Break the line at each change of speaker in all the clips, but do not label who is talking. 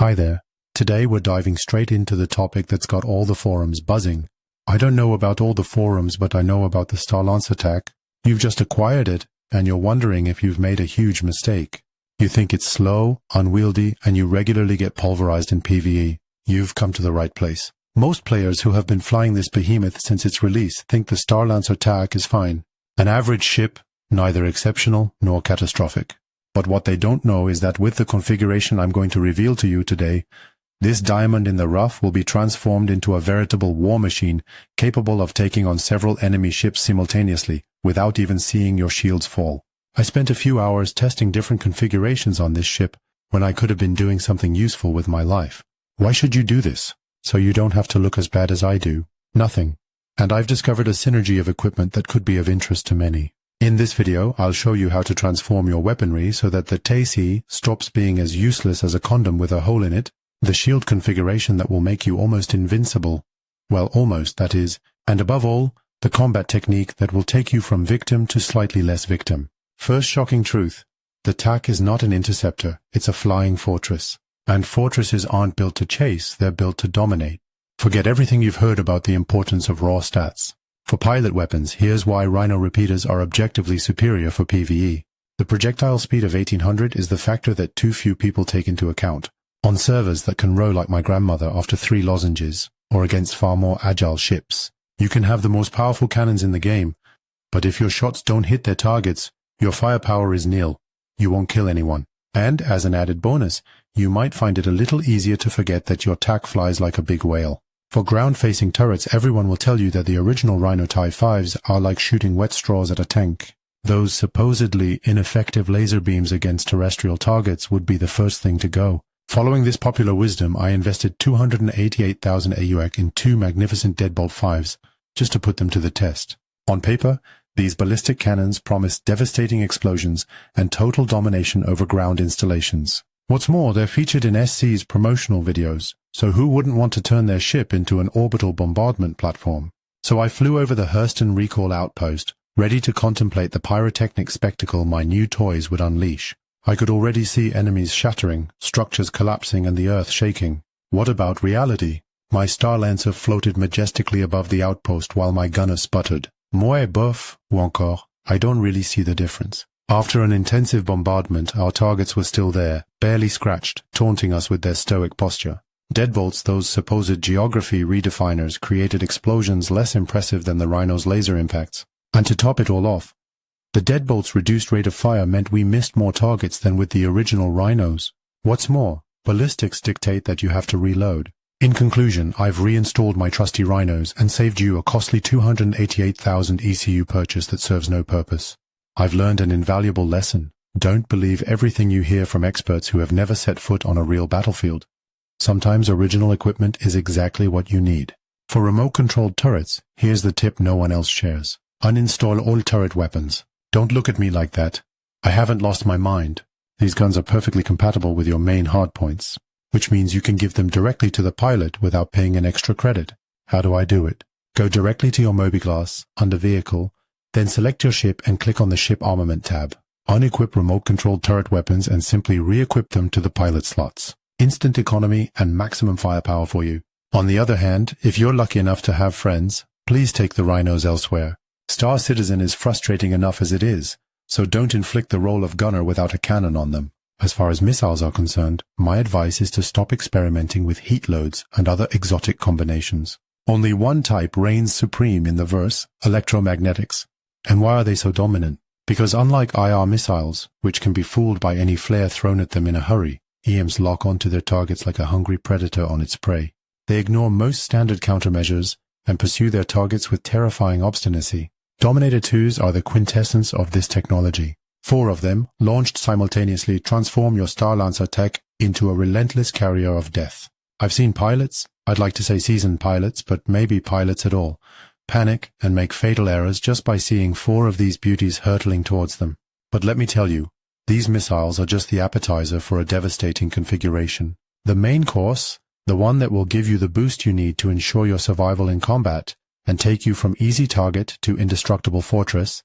Hi there. Today we're diving straight into the topic that's got all the forums buzzing. I don't know about all the forums, but I know about the Star Lancer TAC. You've just acquired it, and you're wondering if you've made a huge mistake. You think it's slow, unwieldy, and you regularly get pulverized in PvE. You've come to the right place. Most players who have been flying this behemoth since its release think the Star Lancer TAC is fine. An average ship, neither exceptional nor catastrophic. But what they don't know is that with the configuration I'm going to reveal to you today, this diamond in the rough will be transformed into a veritable war machine capable of taking on several enemy ships simultaneously without even seeing your shields fall. I spent a few hours testing different configurations on this ship when I could have been doing something useful with my life. Why should you do this? So you don't have to look as bad as I do. Nothing. And I've discovered a synergy of equipment that could be of interest to many. In this video, I'll show you how to transform your weaponry so that the TAC stops being as useless as a condom with a hole in it, the shield configuration that will make you almost invincible, well, almost, that is, and above all, the combat technique that will take you from victim to slightly less victim. First shocking truth, the TAC is not an interceptor, it's a flying fortress. And fortresses aren't built to chase, they're built to dominate. Forget everything you've heard about the importance of raw stats. For pilot weapons, here's why Rhino Repeaters are objectively superior for PvE. The projectile speed of 1800 is the factor that too few people take into account. On servers that can row like my grandmother after 3 lozenges, or against far more agile ships, you can have the most powerful cannons in the game, but if your shots don't hit their targets, your firepower is nil. You won't kill anyone. And, as an added bonus, you might find it a little easier to forget that your TAC flies like a big whale. For ground-facing turrets, everyone will tell you that the original Rhino TIE 5s are like shooting wet straws at a tank. Those supposedly ineffective laser beams against terrestrial targets would be the first thing to go. Following this popular wisdom, I invested 288,000 AUC in 2 magnificent Deadbolt 5s, just to put them to the test. On paper, these ballistic cannons promise devastating explosions and total domination over ground installations. What's more, they're featured in SC's promotional videos, so who wouldn't want to turn their ship into an orbital bombardment platform? So I flew over the Hurston Recall Outpost, ready to contemplate the pyrotechnic spectacle my new toys would unleash. I could already see enemies shattering, structures collapsing, and the earth shaking. What about reality? My Star Lancer floated majestically above the outpost while my gunner sputtered. Moi bof, ou encore, I don't really see the difference. After an intensive bombardment, our targets were still there, barely scratched, taunting us with their stoic posture. Deadbolts, those supposed geography redefiners, created explosions less impressive than the Rhino's laser impacts. And to top it all off, the Deadbolt's reduced rate of fire meant we missed more targets than with the original Rhinos. What's more, ballistics dictate that you have to reload. In conclusion, I've reinstalled my trusty Rhinos and saved you a costly 288,000 ECU purchase that serves no purpose. I've learned an invaluable lesson. Don't believe everything you hear from experts who have never set foot on a real battlefield. Sometimes original equipment is exactly what you need. For remote-controlled turrets, here's the tip no one else shares. Uninstall all turret weapons. Don't look at me like that. I haven't lost my mind. These guns are perfectly compatible with your main hardpoints, which means you can give them directly to the pilot without paying an extra credit. How do I do it? Go directly to your Mobiglass, under Vehicle, then select your ship and click on the Ship Armament tab. Unequip remote-controlled turret weapons and simply re-equip them to the pilot slots. Instant economy and maximum firepower for you. On the other hand, if you're lucky enough to have friends, please take the Rhinos elsewhere. Star Citizen is frustrating enough as it is, so don't inflict the role of gunner without a cannon on them. As far as missiles are concerned, my advice is to stop experimenting with heat loads and other exotic combinations. Only one type reigns supreme in the verse, electromagnetics. And why are they so dominant? Because unlike IR missiles, which can be fooled by any flare thrown at them in a hurry, EMs lock onto their targets like a hungry predator on its prey. They ignore most standard countermeasures and pursue their targets with terrifying obstinacy. Dominator 2s are the quintessence of this technology. 4 of them, launched simultaneously, transform your Star Lancer TAC into a relentless carrier of death. I've seen pilots, I'd like to say seasoned pilots, but maybe pilots at all, panic and make fatal errors just by seeing 4 of these beauties hurtling towards them. But let me tell you, these missiles are just the appetizer for a devastating configuration. The main course, the one that will give you the boost you need to ensure your survival in combat and take you from easy target to indestructible fortress,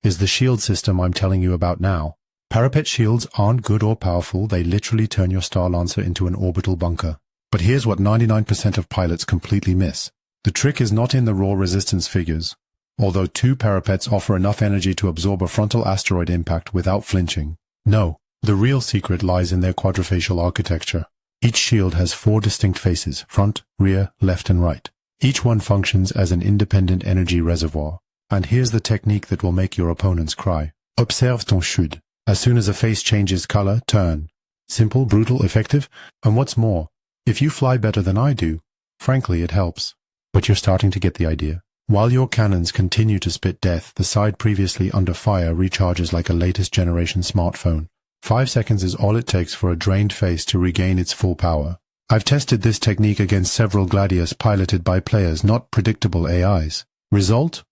is the shield system I'm telling you about now. Parapet shields aren't good or powerful, they literally turn your Star Lancer into an orbital bunker. But here's what 99% of pilots completely miss. The trick is not in the raw resistance figures. Although 2 parapets offer enough energy to absorb a frontal asteroid impact without flinching. No, the real secret lies in their quadrifacial architecture. Each shield has 4 distinct faces, front, rear, left and right. Each one functions as an independent energy reservoir. And here's the technique that will make your opponents cry. Observe ton chute. As soon as a face changes color, turn. Simple, brutal, effective, and what's more, if you fly better than I do, frankly it helps. But you're starting to get the idea. While your cannons continue to spit death, the side previously under fire recharges like a latest generation smartphone. 5 seconds is all it takes for a drained face to regain its full power. I've tested this technique against several Gladius piloted by players, not predictable AIs. Result?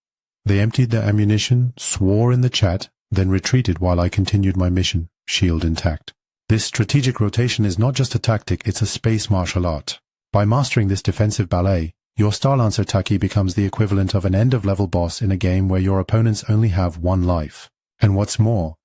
They emptied their ammunition, swore in the chat, then retreated while I continued my mission, shield intact. This strategic rotation is not just a tactic, it's a space martial art. By mastering this defensive ballet, your Star Lancer TAC becomes the equivalent of an end-of-level boss in a game where your opponents only have 1 life. And what's more,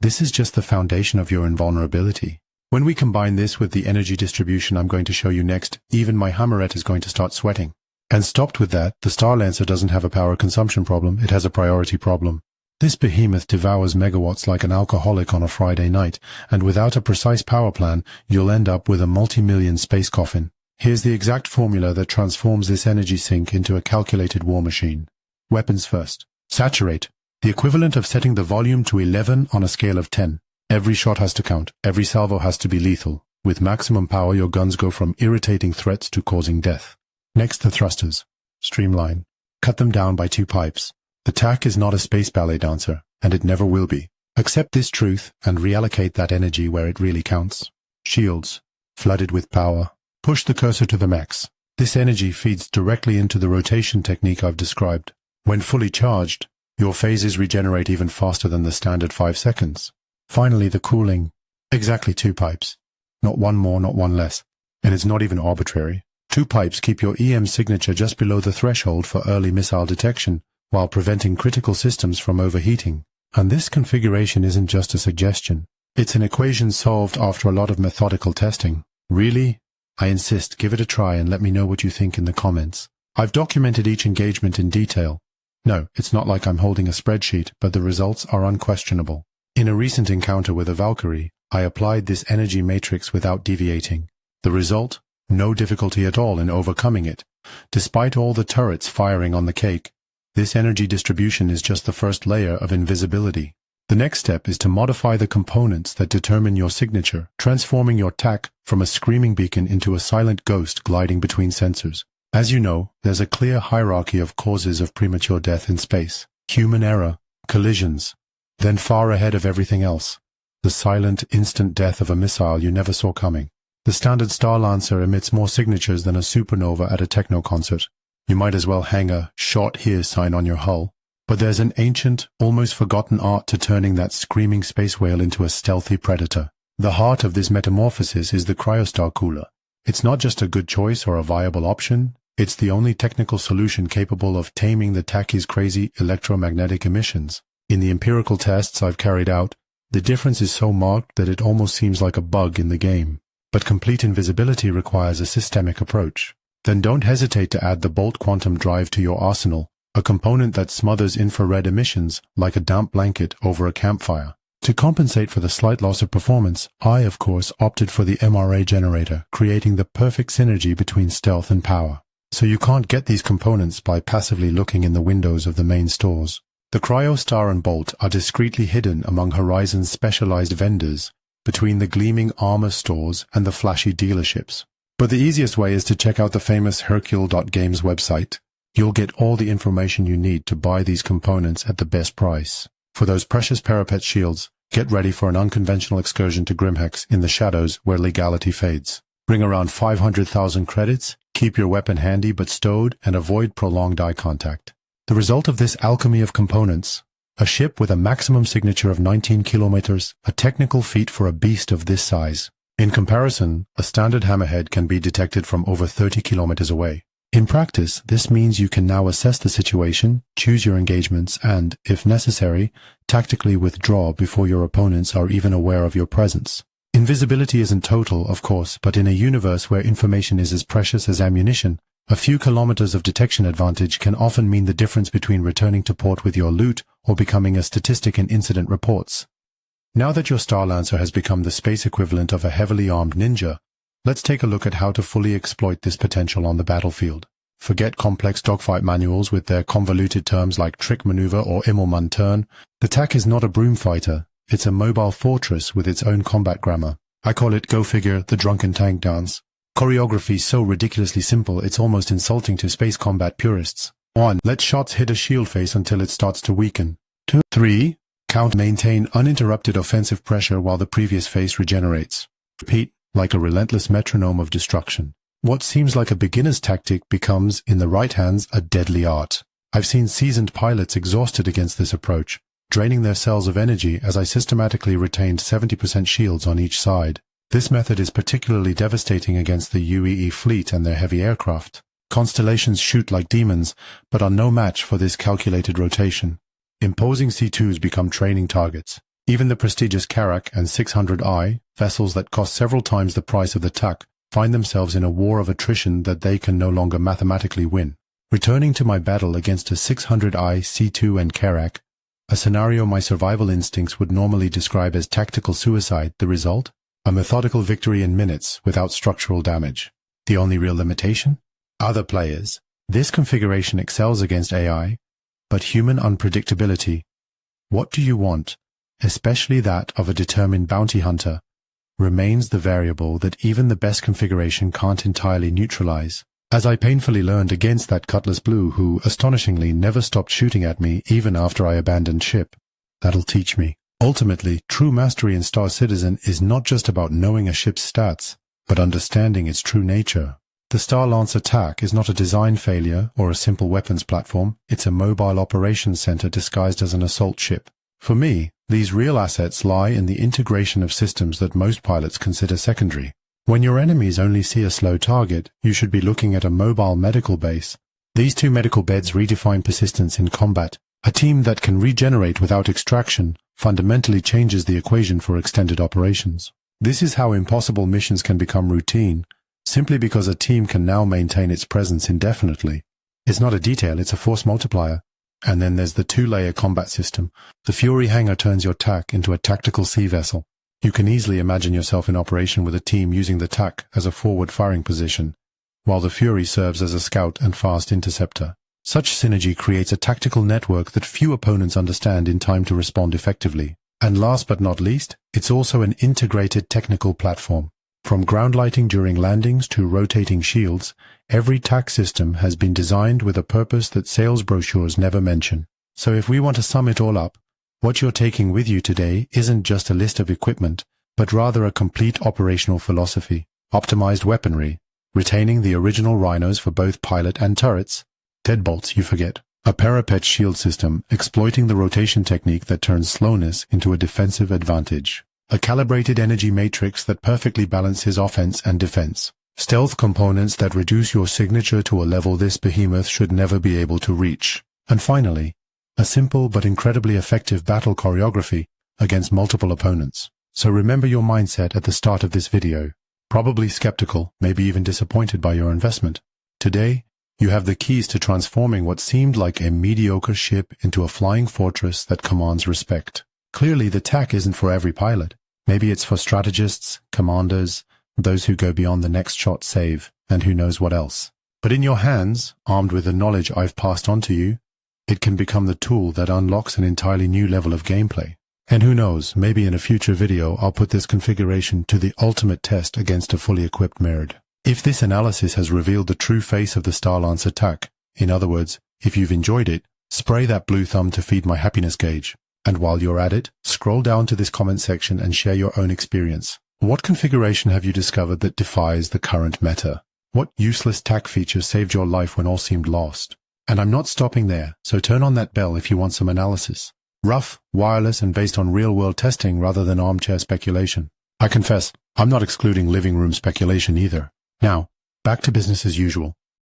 this is just the foundation of your invulnerability. When we combine this with the energy distribution I'm going to show you next, even my hammerette is going to start sweating. And stopped with that, the Star Lancer doesn't have a power consumption problem, it has a priority problem. This behemoth devours megawatts like an alcoholic on a Friday night, and without a precise power plan, you'll end up with a multi-million space coffin. Here's the exact formula that transforms this energy sink into a calculated war machine. Weapons first. Saturate. The equivalent of setting the volume to 11 on a scale of 10. Every shot has to count. Every salvo has to be lethal. With maximum power, your guns go from irritating threats to causing death. Next, the thrusters. Streamline. Cut them down by 2 pipes. The TAC is not a space ballet dancer, and it never will be. Accept this truth and reallocate that energy where it really counts. Shields. Flooded with power. Push the cursor to the max. This energy feeds directly into the rotation technique I've described. When fully charged, your phases regenerate even faster than the standard 5 seconds. Finally, the cooling. Exactly 2 pipes. Not 1 more, not 1 less. And it's not even arbitrary. 2 pipes keep your EM signature just below the threshold for early missile detection, while preventing critical systems from overheating. And this configuration isn't just a suggestion. It's an equation solved after a lot of methodical testing. Really? I insist, give it a try and let me know what you think in the comments. I've documented each engagement in detail. No, it's not like I'm holding a spreadsheet, but the results are unquestionable. In a recent encounter with a Valkyrie, I applied this energy matrix without deviating. The result? No difficulty at all in overcoming it. Despite all the turrets firing on the cake, this energy distribution is just the first layer of invisibility. The next step is to modify the components that determine your signature, transforming your TAC from a screaming beacon into a silent ghost gliding between sensors. As you know, there's a clear hierarchy of causes of premature death in space. Human error, collisions, then far ahead of everything else, the silent, instant death of a missile you never saw coming. The standard Star Lancer emits more signatures than a supernova at a techno concert. You might as well hang a "shot here" sign on your hull. But there's an ancient, almost forgotten art to turning that screaming space whale into a stealthy predator. The heart of this metamorphosis is the Cryo-Star cooler. It's not just a good choice or a viable option, it's the only technical solution capable of taming the TAC's crazy electromagnetic emissions. In the empirical tests I've carried out, the difference is so marked that it almost seems like a bug in the game. But complete invisibility requires a systemic approach. Then don't hesitate to add the Bolt quantum drive to your arsenal, a component that smothers infrared emissions like a damp blanket over a campfire. To compensate for the slight loss of performance, I, of course, opted for the MRA generator, creating the perfect synergy between stealth and power. So you can't get these components by passively looking in the windows of the main stores. The Cryo-Star and Bolt are discreetly hidden among Horizon's specialized vendors, between the gleaming armor stores and the flashy dealerships. But the easiest way is to check out the famous Hercule.games website. You'll get all the information you need to buy these components at the best price. For those precious Parapet shields, get ready for an unconventional excursion to Grimhex in the shadows where legality fades. Bring around 500,000 credits, keep your weapon handy but stowed, and avoid prolonged eye contact. The result of this alchemy of components: a ship with a maximum signature of 19 kilometers, a technical feat for a beast of this size. In comparison, a standard hammerhead can be detected from over 30 kilometers away. In practice, this means you can now assess the situation, choose your engagements, and, if necessary, tactically withdraw before your opponents are even aware of your presence. Invisibility isn't total, of course, but in a universe where information is as precious as ammunition, a few kilometers of detection advantage can often mean the difference between returning to port with your loot or becoming a statistic in incident reports. Now that your Star Lancer has become the space equivalent of a heavily armed ninja, let's take a look at how to fully exploit this potential on the battlefield. Forget complex dogfight manuals with their convoluted terms like trick maneuver or Immelmann turn. The TAC is not a broom fighter. It's a mobile fortress with its own combat grammar. I call it, go figure, the Drunken tank dance. Choreography so ridiculously simple it's almost insulting to space combat purists. 1. Let shots hit a shield face until it starts to weaken. 2. 3. Count, maintain uninterrupted offensive pressure while the previous face regenerates. Repeat, like a relentless metronome of destruction. What seems like a beginner's tactic becomes, in the right hands, a deadly art. I've seen seasoned pilots exhausted against this approach, draining their cells of energy as I systematically retained 70% shields on each side. This method is particularly devastating against the UEE fleet and their heavy aircraft. Constellations shoot like demons, but are no match for this calculated rotation. Imposing C2s become training targets. Even the prestigious Karak and 600I, vessels that cost several times the price of the TAC, find themselves in a war of attrition that they can no longer mathematically win. Returning to my battle against a 600I, C2 and Karak, a scenario my survival instincts would normally describe as tactical suicide, the result? A methodical victory in minutes without structural damage. The only real limitation? Other players. This configuration excels against AI, but human unpredictability. What do you want, especially that of a determined bounty hunter, remains the variable that even the best configuration can't entirely neutralize. As I painfully learned against that Cutlass Blue who, astonishingly, never stopped shooting at me even after I abandoned ship. That'll teach me. Ultimately, true mastery in Star Citizen is not just about knowing a ship's stats, but understanding its true nature. The Star Lancer TAC is not a design failure or a simple weapons platform, it's a mobile operations center disguised as an assault ship. For me, these real assets lie in the integration of systems that most pilots consider secondary. When your enemies only see a slow target, you should be looking at a mobile medical base. These two medical beds redefine persistence in combat. A team that can regenerate without extraction fundamentally changes the equation for extended operations. This is how impossible missions can become routine, simply because a team can now maintain its presence indefinitely. It's not a detail, it's a force multiplier. And then there's the two-layer combat system. The Fury Hangar turns your TAC into a tactical sea vessel. You can easily imagine yourself in operation with a team using the TAC as a forward firing position, while the Fury serves as a scout and fast interceptor. Such synergy creates a tactical network that few opponents understand in time to respond effectively. And last but not least, it's also an integrated technical platform. From ground lighting during landings to rotating shields, every TAC system has been designed with a purpose that sales brochures never mention. So if we want to sum it all up, what you're taking with you today isn't just a list of equipment, but rather a complete operational philosophy, optimized weaponry, retaining the original Rhinos for both pilot and turrets, Deadbolts, you forget, a Parapet shield system exploiting the rotation technique that turns slowness into a defensive advantage, a calibrated energy matrix that perfectly balances offense and defense, stealth components that reduce your signature to a level this behemoth should never be able to reach, and finally, a simple but incredibly effective battle choreography against multiple opponents. So remember your mindset at the start of this video. Probably skeptical, maybe even disappointed by your investment. Today, you have the keys to transforming what seemed like a mediocre ship into a flying fortress that commands respect. Clearly, the TAC isn't for every pilot. Maybe it's for strategists, commanders, those who go beyond the next shot save, and who knows what else. But in your hands, armed with the knowledge I've passed on to you, it can become the tool that unlocks an entirely new level of gameplay. And who knows, maybe in a future video I'll put this configuration to the ultimate test against a fully equipped Mirrored. If this analysis has revealed the true face of the Star Lancer TAC, in other words, if you've enjoyed it, spray that blue thumb to feed my happiness gauge. And while you're at it, scroll down to this comment section and share your own experience. What configuration have you discovered that defies the current meta? What useless TAC feature saved your life when all seemed lost? And I'm not stopping there, so turn on that bell if you want some analysis. Rough, wireless, and based on real-world testing rather than armchair speculation. I confess, I'm not excluding living room speculation either. Now, back to business as usual.